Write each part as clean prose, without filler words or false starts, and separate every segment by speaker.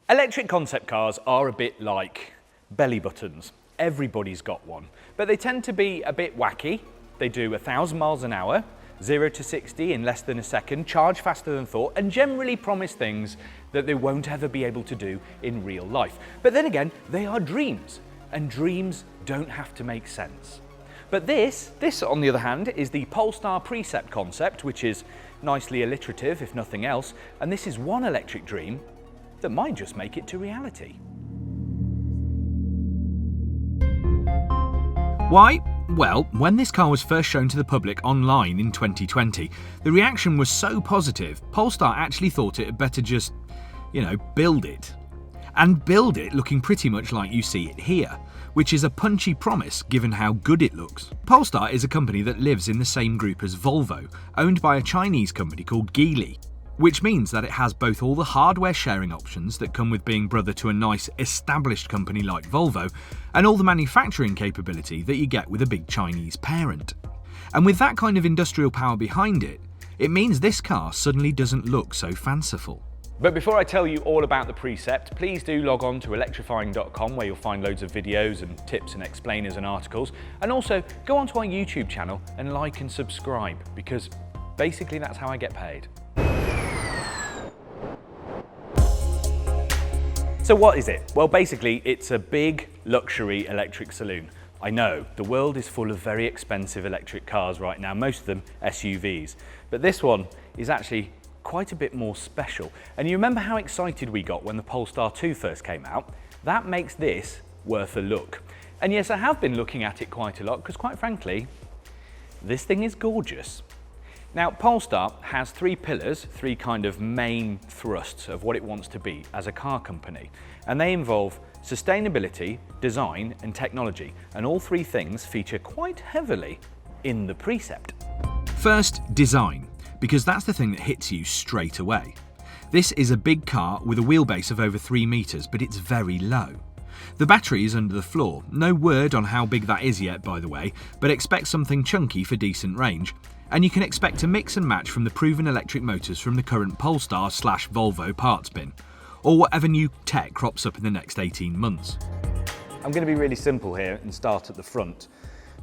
Speaker 1: Electric concept cars are a bit like belly buttons. Everybody's got one, but they tend to be a bit wacky. They do 1,000 miles an hour, 0 to 60 in less than a second, charge faster than thought, and generally promise things that they won't ever be able to do in real life. But then again, they are dreams, and dreams don't have to make sense. But this on the other hand, is the Polestar Precept concept, which is nicely alliterative, if nothing else, and this is one electric dream that might just make it to reality.
Speaker 2: Why? Well, when this car was first shown to the public online in 2020, the reaction was so positive, Polestar actually thought it had better just, build it. And build it looking pretty much like you see it here, which is a punchy promise given how good it looks. Polestar is a company that lives in the same group as Volvo, owned by a Chinese company called Geely, which means that it has both all the hardware sharing options that come with being brother to a nice established company like Volvo, and all the manufacturing capability that you get with a big Chinese parent. And with that kind of industrial power behind it, it means this car suddenly doesn't look so fanciful.
Speaker 1: But before I tell you all about the Precept, please do log on to electrifying.com where you'll find loads of videos and tips and explainers and articles. And also go onto our YouTube channel and like and subscribe, because basically that's how I get paid. So what is it? Well, basically it's a big luxury electric saloon. I know, the world is full of very expensive electric cars right now, most of them SUVs. But this one is actually quite a bit more special. And you remember how excited we got when the Polestar 2 first came out? That makes this worth a look. And yes, I have been looking at it quite a lot because quite frankly, this thing is gorgeous. Now, Polestar has three pillars, three kind of main thrusts of what it wants to be as a car company. And they involve sustainability, design, and technology. And all three things feature quite heavily in the Precept.
Speaker 2: First, design, because that's the thing that hits you straight away. This is a big car with a wheelbase of over 3 meters, but it's very low. The battery is under the floor. No word on how big that is yet, by the way, but expect something chunky for decent range. And you can expect to mix and match from the proven electric motors from the current Polestar/Volvo parts bin, or whatever new tech crops up in the next 18 months.
Speaker 1: I'm going to be really simple here and start at the front,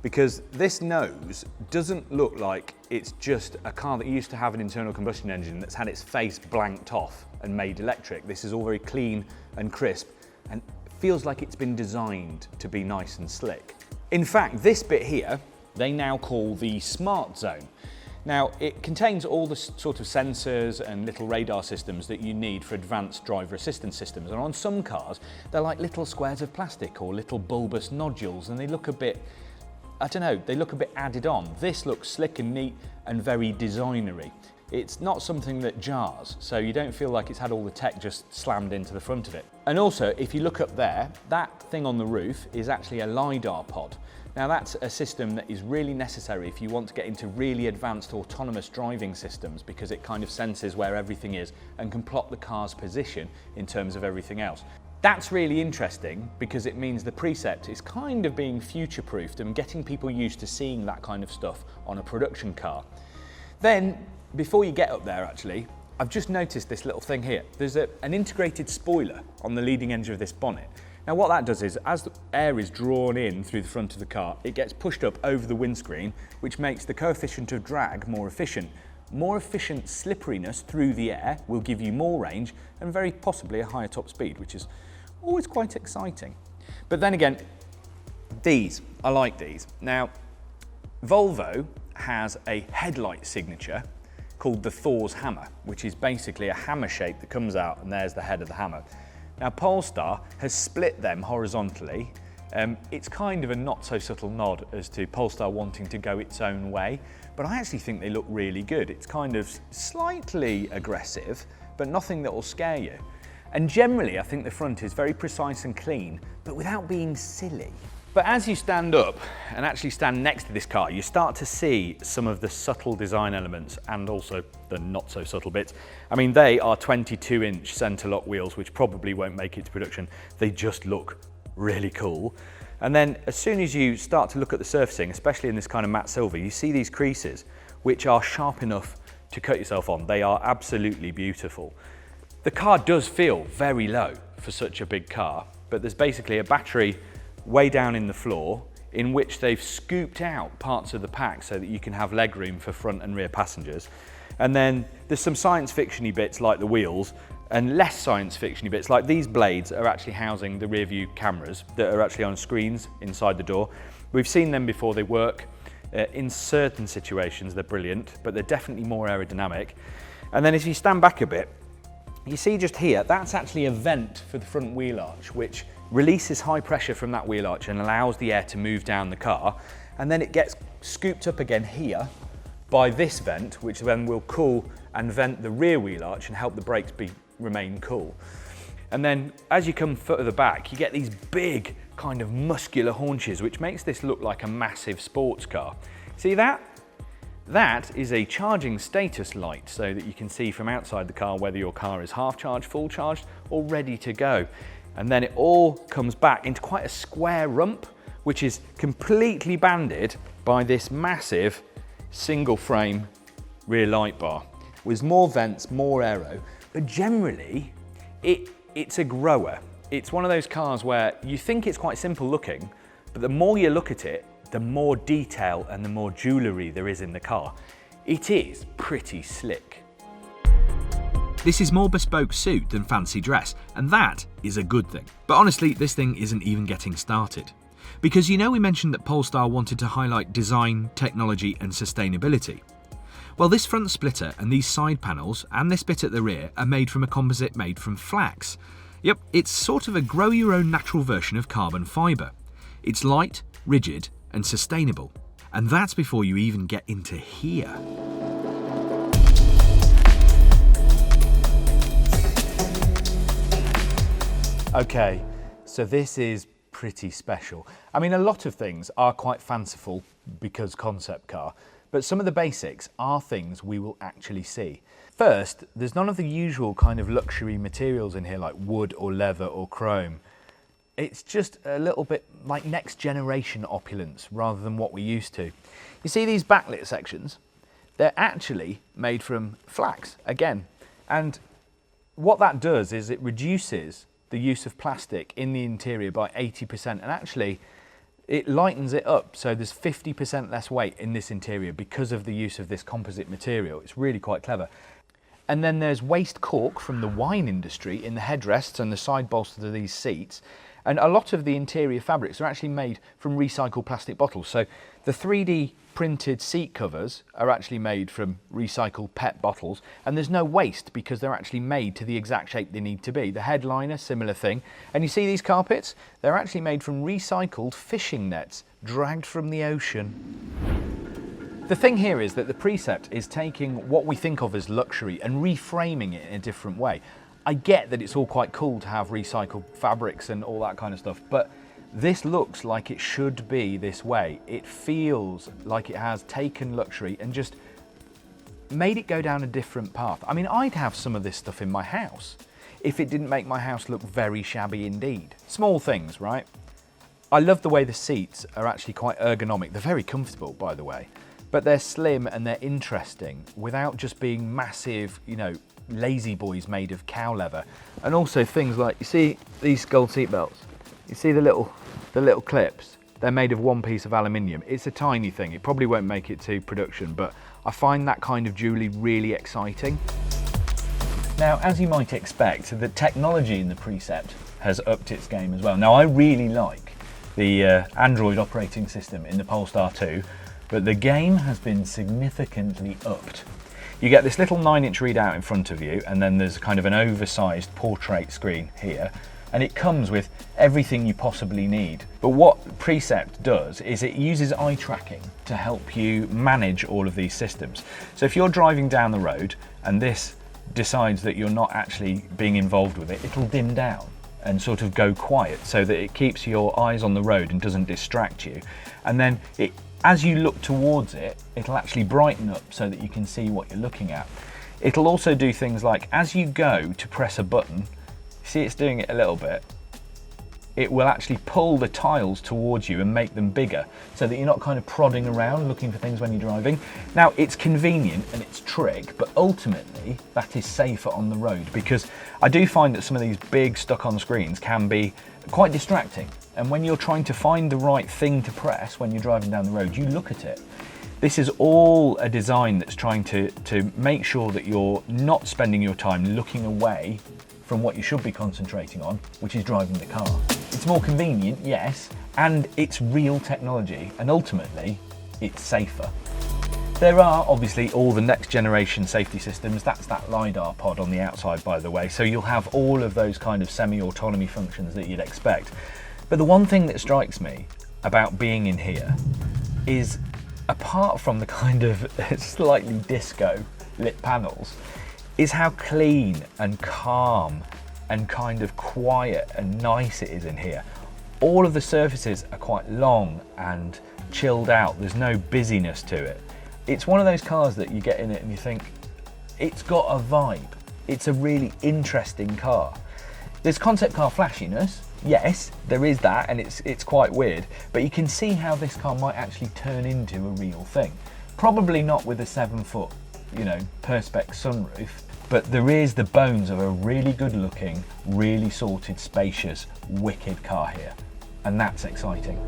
Speaker 1: because this nose doesn't look like it's just a car that used to have an internal combustion engine that's had its face blanked off and made electric. This is all very clean and crisp and feels like it's been designed to be nice and slick. In fact, this bit here, they now call the Smart Zone. Now, it contains all the sort of sensors and little radar systems that you need for advanced driver assistance systems. And on some cars, they're like little squares of plastic or little bulbous nodules, and they look a bit, they look a bit added on. This looks slick and neat and very designery. It's not something that jars, so you don't feel like it's had all the tech just slammed into the front of it. And also, if you look up there, that thing on the roof is actually a LiDAR pod. Now that's a system that is really necessary if you want to get into really advanced autonomous driving systems, because it kind of senses where everything is and can plot the car's position in terms of everything else. That's really interesting because it means the Precept is kind of being future-proofed and getting people used to seeing that kind of stuff on a production car. Then, before you get up there actually, I've just noticed this little thing here. There's an integrated spoiler on the leading edge of this bonnet. Now what that does is, as the air is drawn in through the front of the car, it gets pushed up over the windscreen, which makes the coefficient of drag more efficient. More efficient slipperiness through the air will give you more range and very possibly a higher top speed, which is always quite exciting. But then again, I like these. Now, Volvo has a headlight signature called the Thor's hammer, which is basically a hammer shape that comes out, and there's the head of the hammer. Now, Polestar has split them horizontally. It's kind of a not so subtle nod as to Polestar wanting to go its own way, but I actually think they look really good. It's kind of slightly aggressive, but nothing that will scare you. And generally, I think the front is very precise and clean, but without being silly. But as you stand up and actually stand next to this car, you start to see some of the subtle design elements and also the not so subtle bits. I mean, they are 22-inch center lock wheels, which probably won't make it to production. They just look really cool. And then as soon as you start to look at the surfacing, especially in this kind of matte silver, you see these creases, which are sharp enough to cut yourself on. They are absolutely beautiful. The car does feel very low for such a big car, but there's basically a battery way down in the floor in which they've scooped out parts of the pack so that you can have legroom for front and rear passengers. And then there's some science fiction-y bits like the wheels, and less science fiction-y bits like these blades are actually housing the rear view cameras that are actually on screens inside the door. We've seen them before, they work. In certain situations they're brilliant, but they're definitely more aerodynamic. And then if you stand back a bit, you see just here, that's actually a vent for the front wheel arch, which releases high pressure from that wheel arch and allows the air to move down the car. And then it gets scooped up again here by this vent, which then will cool and vent the rear wheel arch and help the brakes remain cool. And then as you come further back, you get these big kind of muscular haunches, which makes this look like a massive sports car. See that? That is a charging status light, so that you can see from outside the car whether your car is half charged, full charged, or ready to go. And then it all comes back into quite a square rump, which is completely banded by this massive single frame rear light bar. With more vents, more aero, but generally it's a grower. It's one of those cars where you think it's quite simple looking, but the more you look at it, the more detail and the more jewellery there is in the car. It is pretty slick.
Speaker 2: This is more bespoke suit than fancy dress, and that is a good thing. But honestly, this thing isn't even getting started. Because you know we mentioned that Polestar wanted to highlight design, technology and sustainability. Well, this front splitter and these side panels and this bit at the rear are made from a composite made from flax. Yep, it's sort of a grow your own natural version of carbon fibre. It's light, rigid and sustainable. And that's before you even get into here.
Speaker 1: Okay, so this is pretty special. I mean, a lot of things are quite fanciful because concept car, but some of the basics are things we will actually see. First, there's none of the usual kind of luxury materials in here like wood or leather or chrome. It's just a little bit like next generation opulence rather than what we're used to. You see these backlit sections? They're actually made from flax again. And what that does is it reduces the use of plastic in the interior by 80%, and actually it lightens it up, so there's 50% less weight in this interior because of the use of this composite material. It's really quite clever. And then there's waste cork from the wine industry in the headrests and the side bolsters of these seats. And a lot of the interior fabrics are actually made from recycled plastic bottles. So the 3D printed seat covers are actually made from recycled PET bottles, and there's no waste because they're actually made to the exact shape they need to be. The headliner, similar thing. And you see these carpets? They're actually made from recycled fishing nets dragged from the ocean. The thing here is that the Precept is taking what we think of as luxury and reframing it in a different way. I get that it's all quite cool to have recycled fabrics and all that kind of stuff, but this looks like it should be this way. It feels like it has taken luxury and just made it go down a different path. I mean, I'd have some of this stuff in my house if it didn't make my house look very shabby indeed. Small things, right? I love the way the seats are actually quite ergonomic. They're very comfortable, by the way, but they're slim and they're interesting without just being massive, you know, lazy boys made of cow leather. And also things like, you see these gold seat belts, you see the little clips, they're made of one piece of aluminium. It's a tiny thing, it probably won't make it to production, but I find that kind of jewellery really exciting. Now, as you might expect, the technology in the Precept has upped its game as well. Now, I really like the Android operating system in the Polestar 2, but the game has been significantly upped. You get this little 9-inch readout in front of you, and then there's kind of an oversized portrait screen here, and it comes with everything you possibly need. But what Precept does is it uses eye tracking to help you manage all of these systems. So if you're driving down the road and this decides that you're not actually being involved with it, it'll dim down and sort of go quiet so that it keeps your eyes on the road and doesn't distract you. And then as you look towards it, it'll actually brighten up so that you can see what you're looking at. It'll also do things like, as you go to press a button, see it's doing it a little bit,
Speaker 2: it will actually pull the tiles towards you and make them bigger so that you're not kind of prodding around looking for things when you're driving. Now, it's convenient and it's trick, but ultimately that is safer on the road, because I do find that some of these big stuck-on screens can be quite distracting. And when you're trying to find the right thing to press when you're driving down the road, you look at it. This is all a design that's trying to make sure that you're not spending your time looking away from what you should be concentrating on, which is driving the car. It's more convenient, yes, and it's real technology, and ultimately, it's safer. There are obviously all the next generation safety systems. That's that LiDAR pod on the outside, by the way, so you'll have all of those kind of semi-autonomy functions that you'd expect. But the one thing that strikes me about being in here is, apart from the kind of slightly disco lit panels, is how clean and calm and kind of quiet and nice it is in here. All of the surfaces are quite long and chilled out. There's no busyness to it. It's one of those cars that you get in it and you think, it's got a vibe. It's a really interesting car. There's concept car flashiness. Yes, there is that, and it's quite weird, but you can see how this car might actually turn into a real thing. Probably not with a 7-foot, perspex sunroof, but there is the bones of a really good looking, really sorted, spacious, wicked car here, and that's exciting.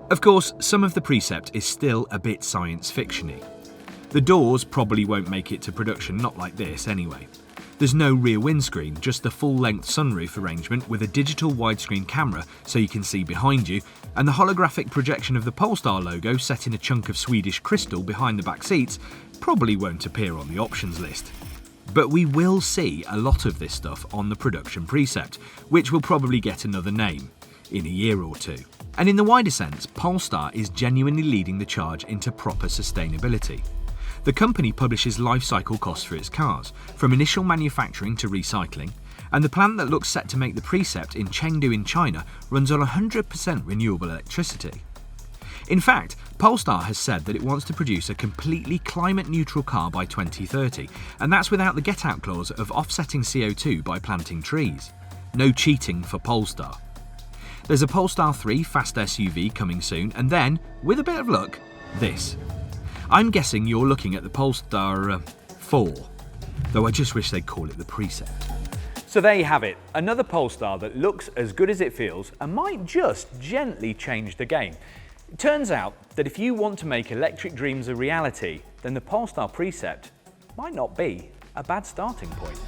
Speaker 2: Of course, some of the Precept is still a bit science fiction-y. The doors probably won't make it to production, not like this anyway. There's no rear windscreen, just the full-length sunroof arrangement with a digital widescreen camera so you can see behind you, and the holographic projection of the Polestar logo set in a chunk of Swedish crystal behind the back seats probably won't appear on the options list. But we will see a lot of this stuff on the production Precept, which will probably get another name in a year or two. And in the wider sense, Polestar is genuinely leading the charge into proper sustainability. The company publishes life cycle costs for its cars, from initial manufacturing to recycling, and the plant that looks set to make the Precept in Chengdu in China runs on 100% renewable electricity. In fact, Polestar has said that it wants to produce a completely climate-neutral car by 2030, and that's without the get-out clause of offsetting CO2 by planting trees. No cheating for Polestar. There's a Polestar 3 fast SUV coming soon, and then, with a bit of luck, this. I'm guessing you're looking at the Polestar 4, though I just wish they'd call it the Precept.
Speaker 1: So there you have it, another Polestar that looks as good as it feels and might just gently change the game. It turns out that if you want to make electric dreams a reality, then the Polestar Precept might not be a bad starting point.